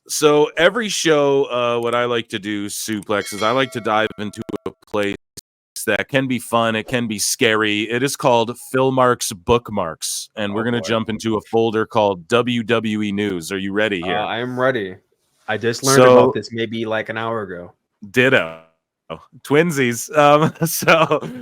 So every show, what I like to do, Suplex, is I like to dive into a place that can be fun. It can be scary. It is called Philmark's Bookmarks, and we're going to jump into a folder called WWE News. Are you ready here? I am ready. I just learned about this maybe like an hour ago. Ditto. Twinsies.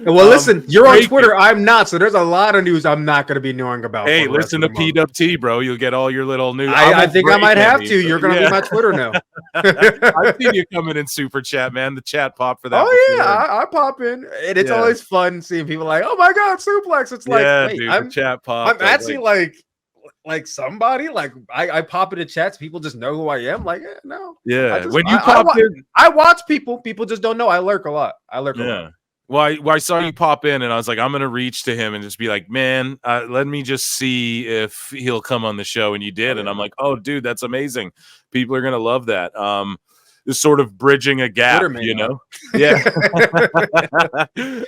Listen, you're on Twitter. I'm not, so there's a lot of news I'm not going to be knowing about. Hey, listen to PWT, bro. You'll get all your little news. I think I might have to. You're going to be my Twitter now. I've seen you coming in super chat, man. The chat pop for that. Oh yeah, I pop in, and it's always fun seeing people like, "Oh my god, Suplex!" It's like, wait, dude, the chat pop. I'm actually like somebody. Like I pop into chats, people just know who I am. Like, no, when you pop in, I watch people. People just don't know. I lurk a lot. A lot. Well, I saw you pop in, and I was like, I'm gonna reach to him and just be like, man, let me just see if he'll come on the show. And you did, and I'm like, oh, dude, that's amazing. People are gonna love that. Is sort of bridging a gap, you know? Yeah.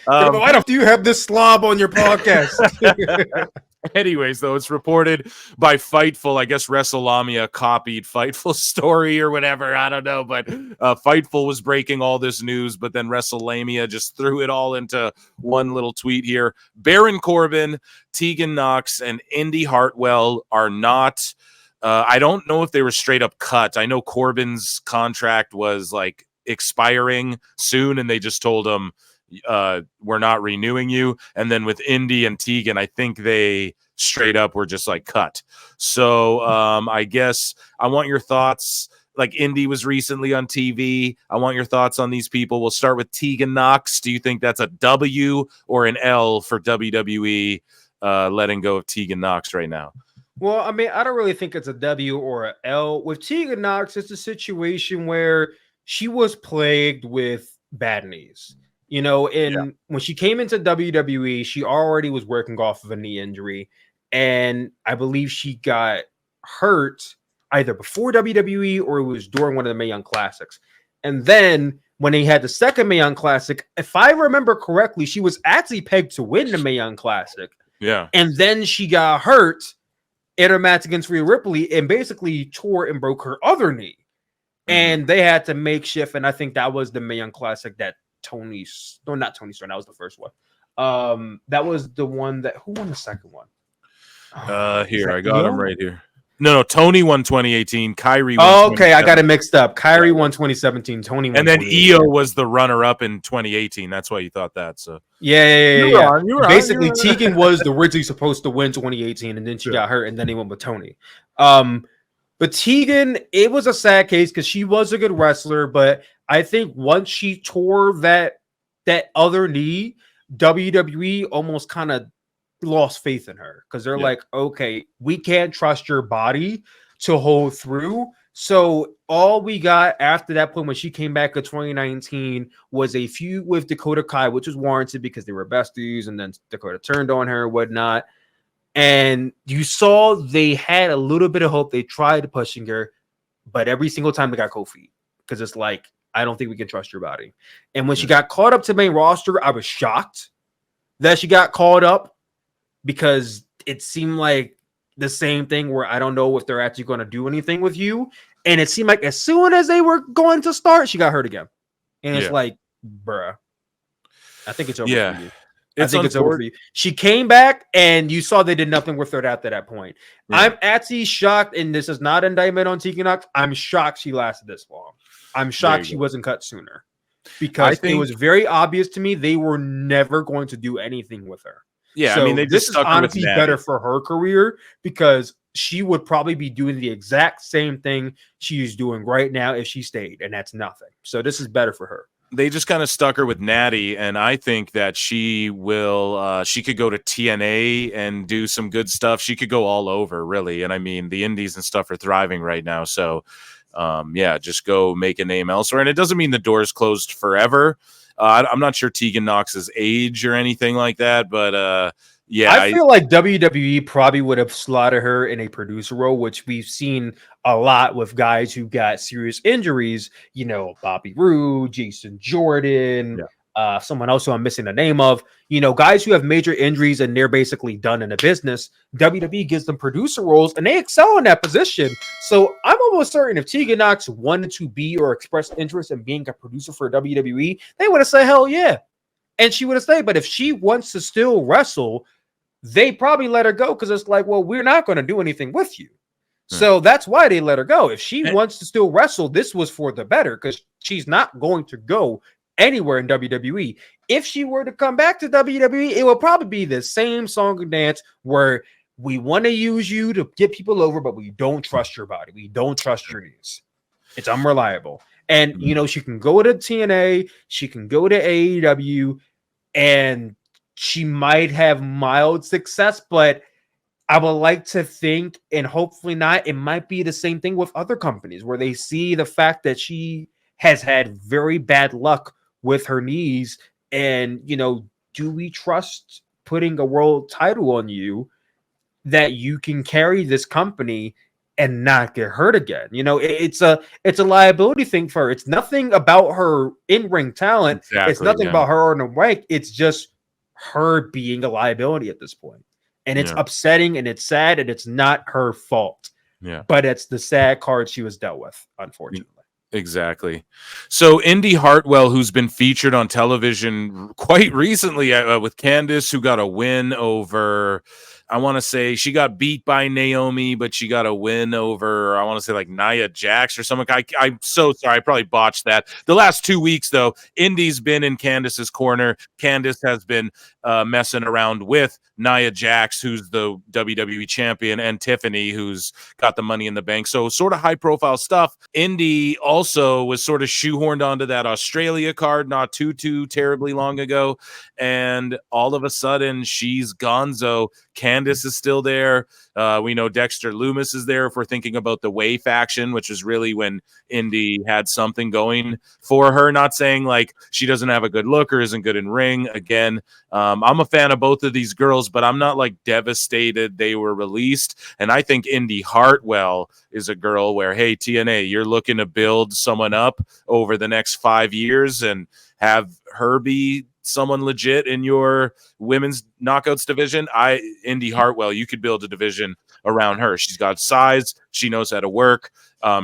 Why don't you have this slob on your podcast? Anyways, though, it's reported by Fightful. I guess WrestleLamia copied Fightful's story or whatever. I don't know, but Fightful was breaking all this news, but then WrestleLamia just threw it all into one little tweet here. Baron Corbin, Tegan Nox, and Indi Hartwell are not. I don't know if they were straight up cut. I know Corbin's contract was like expiring soon, and they just told him, we're not renewing you. And then with Indi and Tegan, I think they straight up were just like cut. So I guess I want your thoughts. Like Indi was recently on TV. I want your thoughts on these people. We'll start with Tegan Nox. Do you think that's a W or an L for WWE letting go of Tegan Nox right now? Well, I mean, I don't really think it's a W or an L. With Tegan Nox, it's a situation where she was plagued with bad knees. You know, and when she came into WWE, she already was working off of a knee injury. And I believe she got hurt either before WWE or it was during one of the Mae Young Classics. And then when they had the second Mae Young Classic, if I remember correctly, she was actually pegged to win the Mae Young Classic. Yeah. And then she got hurt in her match against Rhea Ripley and basically tore and broke her other knee. And they had to make shift. And I think that was the Mae Young Classic that not Tony Storm. That was the first one. That was the one who won the second one? Here, I got him right here. No, Tony won 2018. Kyrie won. Oh, okay, I got it mixed up. Kyrie won 2017. Tony won. And then Io was the runner-up in 2018. That's why you thought that. So yeah. Basically, Tegan was originally supposed to win 2018, and then she got hurt, and then he went with Tony. But Tegan, it was a sad case because she was a good wrestler, but I think once she tore that other knee, WWE almost kind of lost faith in her because they're like, okay, we can't trust your body to hold through. So all we got after that point when she came back in 2019 was a feud with Dakota Kai, which was warranted because they were besties, and then Dakota turned on her and whatnot. And you saw they had a little bit of hope. They tried pushing her, but every single time they got cold feet because it's like, I don't think we can trust your body. And when she got called up to main roster, I was shocked that she got called up because it seemed like the same thing where I don't know if they're actually going to do anything with you. And it seemed like as soon as they were going to start, she got hurt again. And it's like, bruh, I think it's over for you. I think it's over for you. She came back, and you saw they did nothing with her after that point. Yeah. I'm actually shocked, and this is not an indictment on Tegan Nox. I'm shocked she lasted this long. I'm shocked she wasn't cut sooner because it was very obvious to me they were never going to do anything with her. Yeah, so I mean, they just stuck her with honestly better for her career because she would probably be doing the exact same thing she's doing right now if she stayed, and that's nothing. So this is better for her. They just kind of stuck her with Natty, and I think that she will. She could go to TNA and do some good stuff. She could go all over, really. And I mean, the indies and stuff are thriving right now. So, just go make a name elsewhere. And it doesn't mean the door's closed forever. I'm not sure Tegan Nox's age or anything like that, but I feel like WWE probably would have slotted her in a producer role, which we've seen a lot with guys who got serious injuries. You know, Bobby Roode, Jason Jordan, someone else who I'm missing the name of, guys who have major injuries and they're basically done in the business. WWE gives them producer roles and they excel in that position. So I'm almost certain if Tegan Nox wanted to be or express interest in being a producer for WWE, they would have said, hell yeah. And she would have stayed. But if she wants to still wrestle, they probably let her go because it's like, well, we're not going to do anything with you. So that's why they let her go. If she wants to still wrestle, this was for the better because she's not going to go anywhere in WWE. If she were to come back to WWE, it will probably be the same song and dance where we want to use you to get people over, but we don't trust your body. We don't trust your knees. It's unreliable. And, she can go to TNA, she can go to AEW, and she might have mild success, but I would like to think, and hopefully not, it might be the same thing with other companies where they see the fact that she has had very bad luck with her knees. And, do we trust putting a world title on you that you can carry this company and not get hurt again? It's a liability thing for her. It's nothing about her in-ring talent. Exactly, it's nothing about her on the mic. It's just her being a liability at this point. And it's upsetting and it's sad and it's not her fault. Yeah. But it's the sad card she was dealt with, unfortunately. Exactly. So Indi Hartwell, who's been featured on television quite recently with Candice, who got a win over, I want to say she got beat by Naomi, but she got a win over, I want to say like Nia Jax or something. I'm so sorry. I probably botched that. The last 2 weeks, though, Indi's been in Candice's corner. Candice has been messing around with Nia Jax, who's the WWE champion, and Tiffany, who's got the Money in the Bank. So sort of high profile stuff. Indi also was sort of shoehorned onto that Australia card not too terribly long ago. And all of a sudden she's gonzo. Candice is still there. We know Dexter Lumis is there if we're thinking about the Way faction, which is really when Indi had something going for her. Not saying like she doesn't have a good look or isn't good in ring. Again, I'm a fan of both of these girls, but I'm not like devastated they were released. And I think Indi Hartwell is a girl where, hey, TNA, you're looking to build someone up over the next 5 years and have her be someone legit in your women's knockouts division. Indi Hartwell, you could build a division around her. She's got size. She knows how to work.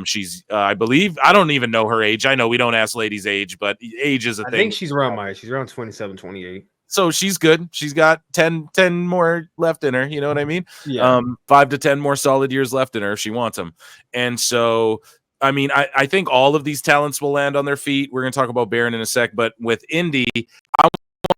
She's, I believe, I don't even know her age. I know we don't ask ladies' age, but age is a thing. I think she's around my age. She's around 27, 28. So she's good. She's got 10 more left in her. You know what I mean? Yeah. 5 to 10 more solid years left in her if she wants them. And so, I mean, I think all of these talents will land on their feet. We're going to talk about Baron in a sec, but with Indi, I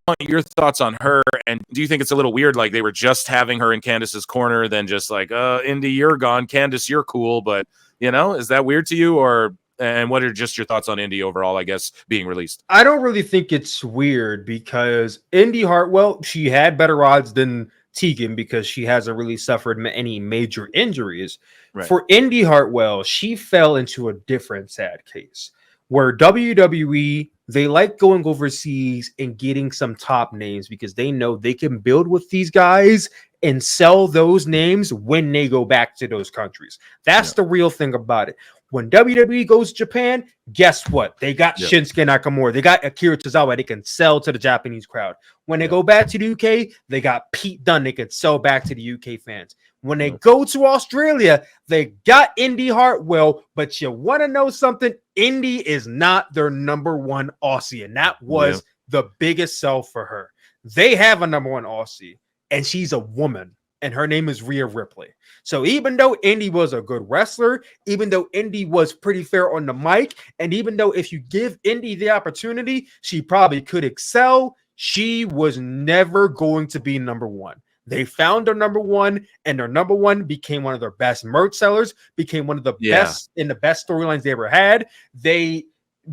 want your thoughts on her. And do you think it's a little weird, like they were just having her in Candice's corner, then just like, Indi, you're gone. Candice, you're cool, but is that weird to you? And what are just your thoughts on Indi overall, I guess, being released? I don't really think it's weird because Indi Hartwell, she had better odds than Tegan because she hasn't really suffered any major injuries. Right. For Indi Hartwell, she fell into a different sad case where WWE, they like going overseas and getting some top names because they know they can build with these guys and sell those names when they go back to those countries. That's the real thing about it. When WWE goes to Japan, guess what? They got Shinsuke Nakamura. They got Akira Tozawa. They can sell to the Japanese crowd. When they go back to the UK, they got Pete Dunne. They can sell back to the UK fans. When they go to Australia, they got Indi Hartwell. But you want to know something? Indi is not their number one Aussie. And that was the biggest sell for her. They have a number one Aussie, and she's a woman. And her name is Rhea Ripley. So even though Indi was a good wrestler, even though Indi was pretty fair on the mic, and even though if you give Indi the opportunity, she probably could excel, she was never going to be number one. They found their number one, and their number one became one of their best merch sellers, became one of the best in the best storylines they ever had. They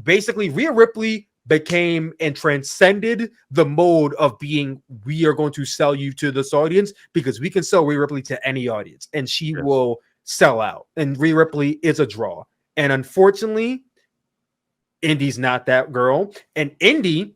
basically, Rhea Ripley became and transcended the mode of being, we are going to sell you to this audience because we can sell Rhea Ripley to any audience and she will sell out. And Rhea Ripley is a draw. And unfortunately, Indi's not that girl. And Indi,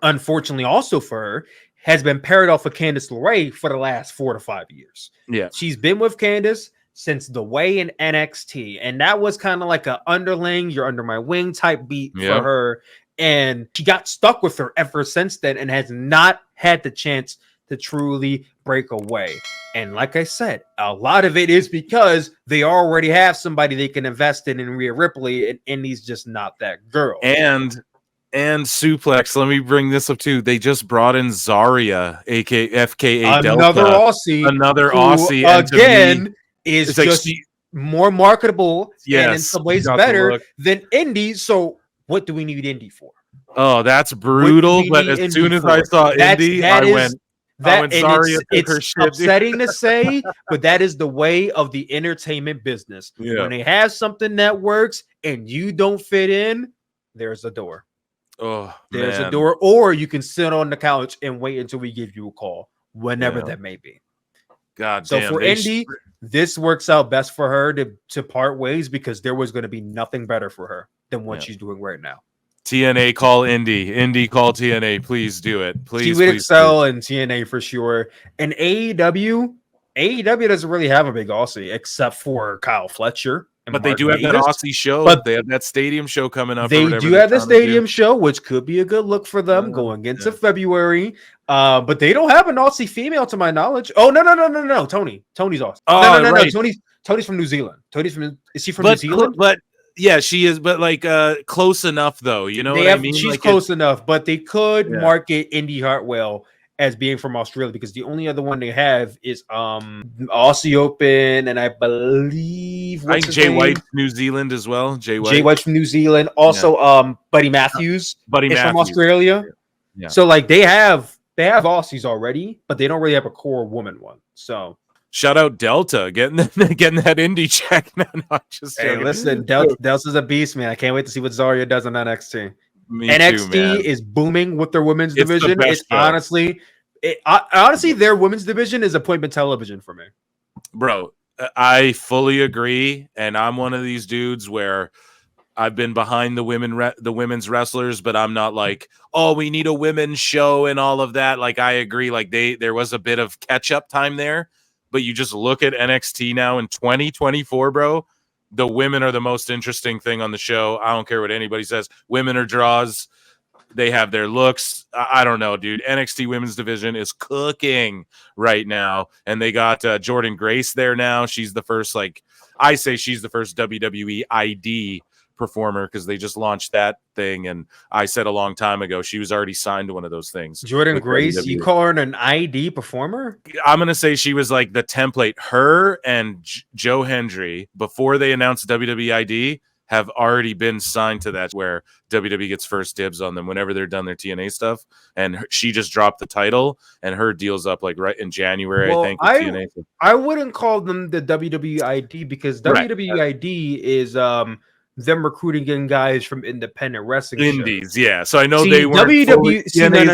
unfortunately also for her, has been paired off with Candice LeRae for the last 4 to 5 years. Yeah. She's been with Candice since the Way in NXT. And that was kind of like a underling, you're under my wing type beat for her. And she got stuck with her ever since then and has not had the chance to truly break away. And like I said, a lot of it is because they already have somebody they can invest in Rhea Ripley, and Indi's just not that girl. And Suplex, let me bring this up too. They just brought in Zarya, FKA another Delta, Aussie, another who, Aussie, again, is just like more marketable and in yes, some ways better than Indi. So what do we need Indi for? Oh, that's brutal. But as soon as I saw Indi, I went Zarya took her shit. Upsetting to say, but that is the way of the entertainment business. Yeah. When they have something that works and you don't fit in, there's a door. Oh, there's man. a door, or you can sit on the couch and wait until we give you a call, whenever that may be. God so damn, for Indi, this works out best for her to part ways, because there was going to be nothing better for her than what she's doing right now. TNA call Indi. Indi call TNA. Please do it. Please. She would excel in TNA for sure. And AEW doesn't really have a big Aussie except for Kyle Fletcher. But they do have that Aussie show. But they have that stadium show coming up. They do have the stadium show, which could be a good look for them going into February. But they don't have an Aussie female to my knowledge. Oh, no. Tony's Aussie. No. Right. Tony's from New Zealand. Is she from New Zealand? But yeah, she is. But like close enough, though. You know what I mean? She's close enough. But they could market Indi Hartwell as being from Australia, because the only other one they have is Aussie Open, and I believe I think Jay White from New Zealand as well. Jay White from New Zealand. Also, Buddy Matthews is from Australia. Yeah. So like they have Aussies already, but they don't really have a core woman one. So shout out Delta getting that Indi check. No, just joking. Listen, Delta's a beast, man. I can't wait to see what Zarya does on NXT. NXT is booming with their women's division. It's honestly, their women's division is appointment television for me. Bro, I fully agree. And I'm one of these dudes where I've been behind the women's wrestlers, but I'm not like, oh, we need a women's show and all of that. Like, I agree. Like there was a bit of catch up time there, but you just look at NXT now in 2024, bro. The women are the most interesting thing on the show. I don't care what anybody says. Women are draws. They have their looks. I don't know, dude. NXT women's division is cooking right now. And they got Jordan Grace there now. She's the first, I say she's the first WWE ID performer, because they just launched that thing. And I said a long time ago, she was already signed to one of those things. Jordan Grace, WWE. You call her an ID performer? I'm going to say she was like the template. Her and Joe Hendry, before they announced WWE ID, have already been signed to that, where WWE gets first dibs on them whenever they're done their TNA stuff. And she just dropped the title, and her deal's up like right in January, I think. TNA. I wouldn't call them the WWE ID, because WWE ID is them recruiting in guys from independent wrestling indies, shows. So I know they weren't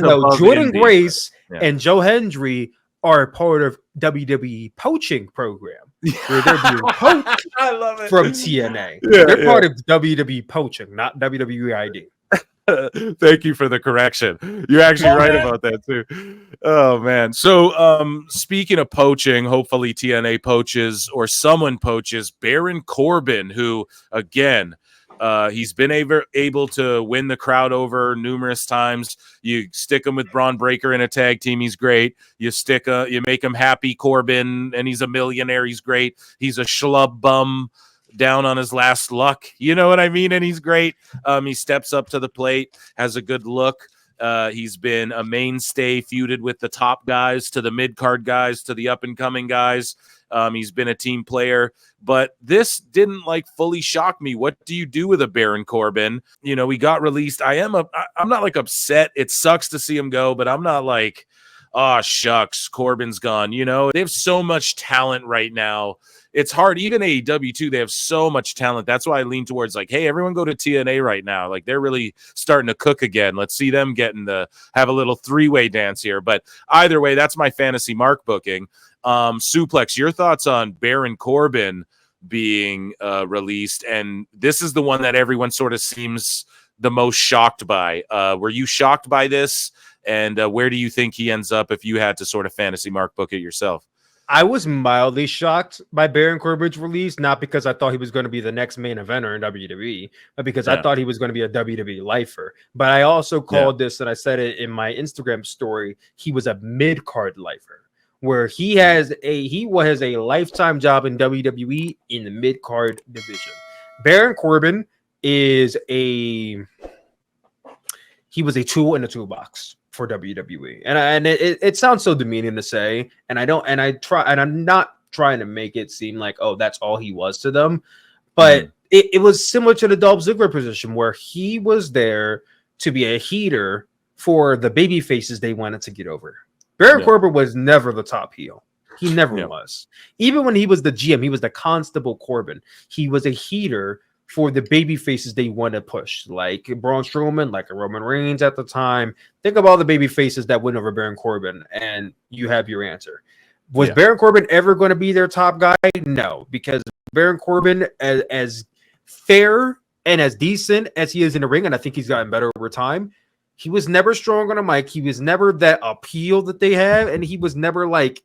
no. Jordan Grace and Joe Hendry are part of WWE poaching program, where they're being poached I love it. from TNA. They're part of WWE poaching, not WWE ID. Thank you for the correction. You're actually right about that too. Oh man. So speaking of poaching, hopefully TNA poaches, or someone poaches, Baron Corbin, who again, he's been able to win the crowd over numerous times. You stick him with Braun Breaker in a tag team, he's great. You make him happy, Corbin, and he's a millionaire, he's great. He's a schlub bum down on his last luck, you know what I mean? And he's great. He steps up to the plate, has a good look. He's been a mainstay, feuded with the top guys, to the mid-card guys, to the up-and-coming guys. He's been a team player, but this didn't fully shock me. What do you do with a Baron Corbin? You know, he got released. I'm not upset. It sucks to see him go, but I'm not like, oh shucks, Corbin's gone. You know, they have so much talent right now. It's hard. Even AEW too, they have so much talent. That's why I lean towards hey, everyone go to TNA right now. They're really starting to cook again. Let's see them have a little three-way dance here. But either way, that's my fantasy mark booking. Suplex, your thoughts on Baron Corbin being released? And this is the one that everyone sort of seems the most shocked by. Were you shocked by this? And where do you think he ends up if you had to sort of fantasy mark book it yourself? I was mildly shocked by Baron Corbin's release, not because I thought he was going to be the next main eventer in WWE, but because I thought he was going to be a WWE lifer. But I also called this, and I said it in my Instagram story, he was a mid-card lifer, where he was a lifetime job in WWE in the mid-card division. Baron Corbin he was a tool in a toolbox for WWE, and it sounds so demeaning to say, and I'm not trying to make it seem like, oh, that's all he was to them, but it was similar to the Dolph Ziggler position, where he was there to be a heater for the baby faces they wanted to get over. Baron Corbin was never the top heel. He never was. Even when he was the GM, he was the Constable Corbin. He was a heater for the baby faces they want to push, like Braun Strowman, like a Roman Reigns at the time. Think of all the baby faces that went over Baron Corbin, and you have your answer. Was Baron Corbin ever going to be their top guy? No, because Baron Corbin, as fair and as decent as he is in the ring, and I think he's gotten better over time, he was never strong on a mic. He was never that appeal that they have, and he was never like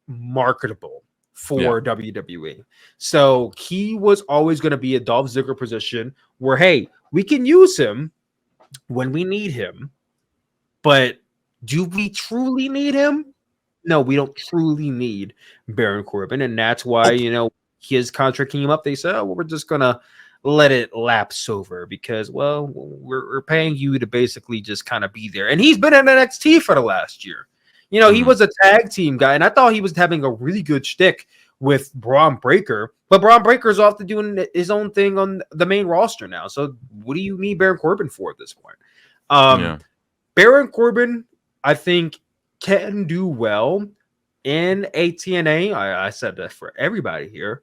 marketable for WWE. So he was always going to be a Dolph Ziggler position where, hey, we can use him when we need him, but do we truly need him? No, we don't truly need Baron Corbin. And that's why, his contract came up. They said, oh, well, we're just going to let it lapse over because, well, we're paying you to basically just kind of be there. And he's been in NXT for the last year. He was a tag team guy, and I thought he was having a really good shtick with Braun Breaker, but Braun Breaker's off to doing his own thing on the main roster now. So what do you need Baron Corbin for at this point? Baron Corbin, I think, can do well in a TNA. I said that for everybody here,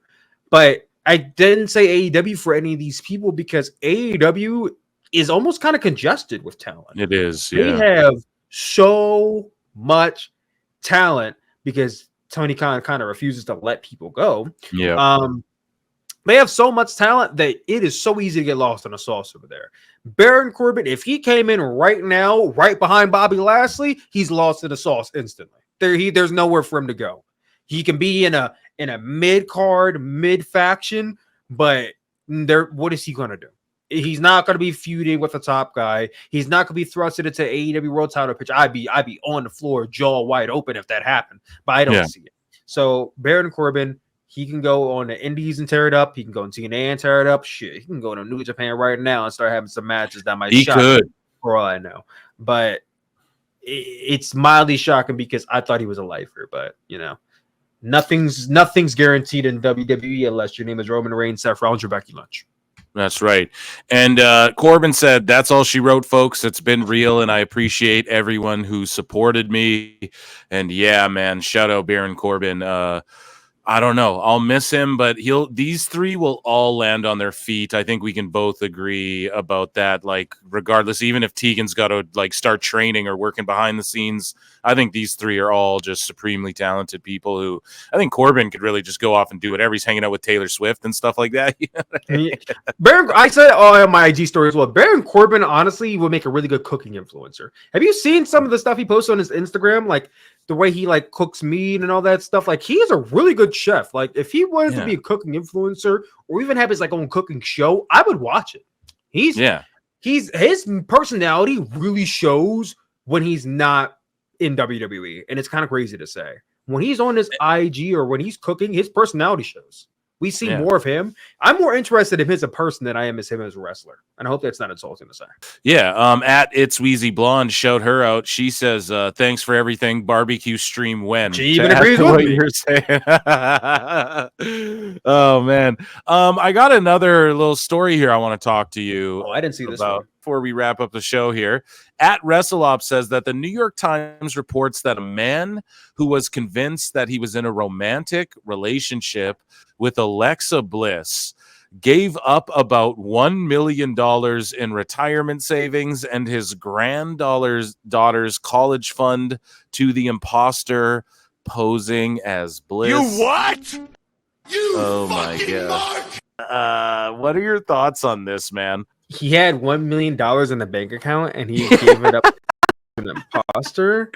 but I didn't say AEW for any of these people because AEW is almost kind of congested with talent. It is. They have so much talent because Tony Khan kind of refuses to let people go. They have so much talent that it is so easy to get lost in the sauce over there. Baron Corbin, if he came in right now, right behind Bobby Lashley, he's lost in the sauce instantly. There's nowhere for him to go. He can be in a mid-card, mid-faction, but what is he going to do? He's not going to be feuding with the top guy. He's not going to be thrusted into AEW World Title pitch. I'd be on the floor, jaw wide open if that happened, but I don't see it. So Baron Corbin, he can go on the Indies and tear it up. He can go on TNA and tear it up. Shit, he can go to New Japan right now and start having some matches that might shock me, for all I know. But it's mildly shocking because I thought he was a lifer, but nothing's guaranteed in WWE unless your name is Roman Reigns, Seth Rollins, or Becky Lynch. That's right. And Corbin said, that's all she wrote, folks. It's been real, and I appreciate everyone who supported me. And yeah, man, shout out Baron Corbin. I don't know. I'll miss him, but these three will all land on their feet. I think we can both agree about that. Like, regardless, even if Tegan's got to start training or working behind the scenes, I think these three are all just supremely talented people who I think Corbin could really just go off and do whatever. He's hanging out with Taylor Swift and stuff like that. Baron, I said on my IG story as well, Baron Corbin honestly would make a really good cooking influencer. Have you seen some of the stuff he posts on his Instagram? Like the way he cooks meat and all that stuff. Like, he is a really good chef. Like, if he wanted to be a cooking influencer or even have his own cooking show, I would watch it. His personality really shows when he's not in WWE, and it's kind of crazy to say. When he's on his IG or when he's cooking, his personality shows. We see more of him. I'm more interested in him as a person than I am as him as a wrestler. And I hope that's not insulting to say. Yeah. At It's Wheezy Blonde, shout her out. She says, thanks for everything. Barbecue stream when. She even agrees with me. You're saying. Oh, man. I got another little story here I want to talk to you I didn't see this one. Before we wrap up the show here. At WrestleOps says that the New York Times reports that a man who was convinced that he was in a romantic relationship with Alexa Bliss gave up about $1 million in retirement savings and his granddaughter's college fund to the imposter posing as Bliss. You what? You my God. What are your thoughts on this, man? He had $1 million in the bank account and he gave it up to an imposter.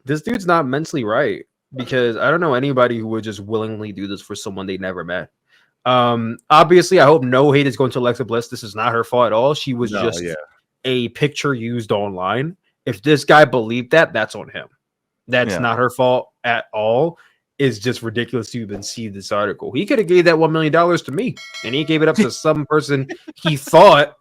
This dude's not mentally right. because I don't know anybody who would just willingly do this for someone they never met. Obviously, I hope no hate is going to Alexa Bliss. This is not her fault at all. She was just a picture used online. If this guy believed that, that's on him. That's not her fault at all. It's just ridiculous to even see this article. He could have gave that $1 million to me, and he gave it up to some person he thought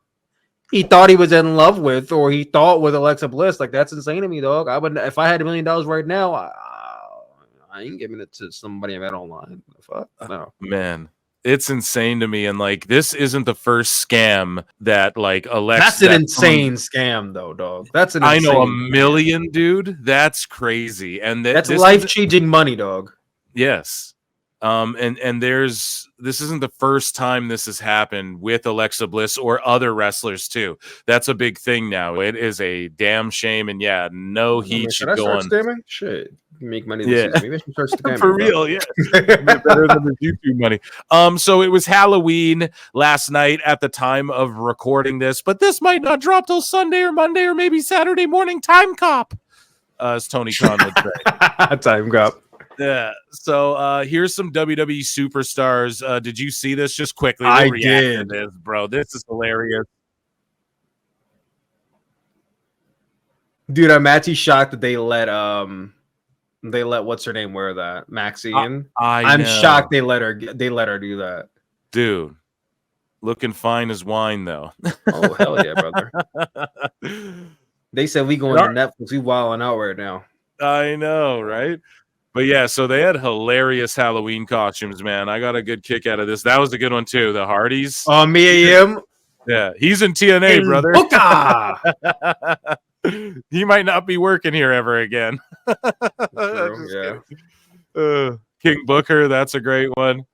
he was in love with, or he thought was Alexa Bliss. Like, that's insane to me, dog. I would, if I had $1 million right now, I ain't giving it to somebody I met online. Fuck no, man. It's insane to me, and like this isn't the first scam that like Alexa. That's an insane scam, though, dog. That's an. I know $1 million, dude. That's crazy, and that's life-changing money, dog. Yes, and this isn't the first time this has happened with Alexa Bliss or other wrestlers too. That's a big thing now. It is a damn shame, and no heat should go on. Shit. Make money this season. Maybe I should start scamming, for real, yeah. Better than the YouTube money. So it was Halloween last night at the time of recording this, but this might not drop till Sunday or Monday or maybe Saturday morning. Time cop, as Tony Khan would say. Time cop. Yeah. So here's some WWE superstars. Did you see this? Just quickly. I did. To this, bro. This is hilarious. Dude, I'm actually shocked that they let what's her name wear that, Maxine. I'm shocked they let her do that. Dude, looking fine as wine though. Oh hell yeah, brother. They said we going to Netflix. We wilding out right now. I know, right? But yeah, so they had hilarious Halloween costumes, man. I got a good kick out of this. That was a good one too. The Hardys. Oh, Mia Yim. Yeah, he's in TNA, brother. He might not be working here ever again. True, yeah. King Booker, that's a great one.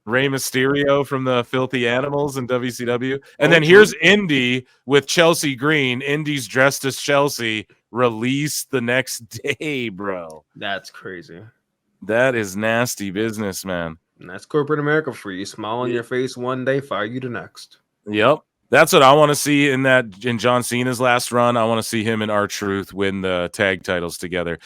Rey Mysterio from the Filthy Animals in WCW. And then here's Indi with Chelsea Green. Indi's dressed as Chelsea, released the next day, bro. That's crazy. That is nasty business, man. And that's corporate America for you. Smile on your face one day, fire you the next. Yep. That's what I want to see in John Cena's last run. I want to see him and R-Truth win the tag titles together.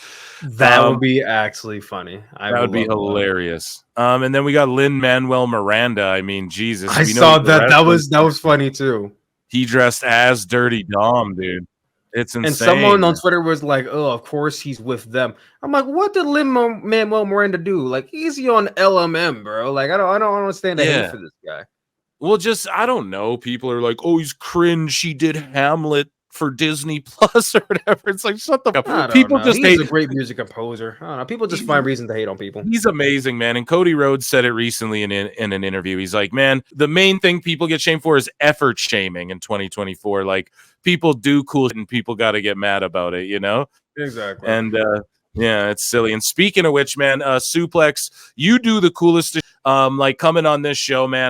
That would be actually funny. That would be hilarious. And then we got Lin-Manuel Miranda. I mean, Jesus. I saw that. That was funny too. He dressed as Dirty Dom, dude. It's insane. And someone on Twitter was like, "Oh, of course he's with them." I'm like, "What did Lin-Manuel Miranda do? Like, easy on LMM, bro. Like, I don't understand the hate for this guy." Well, I don't know. People are like, "Oh, he's cringe. He did Hamlet for Disney Plus or whatever." It's like, shut the fuck up. People just hate. He's a great music composer. I don't know. People just find reason to hate on people. He's amazing, man. And Cody Rhodes said it recently in an interview. He's like, "Man, the main thing people get shamed for is effort shaming in 2024. Like, people do cool shit and people got to get mad about it, you know?" Exactly. And yeah, it's silly. And speaking of which, man, Suplex, you do the coolest. Like coming on this show, man.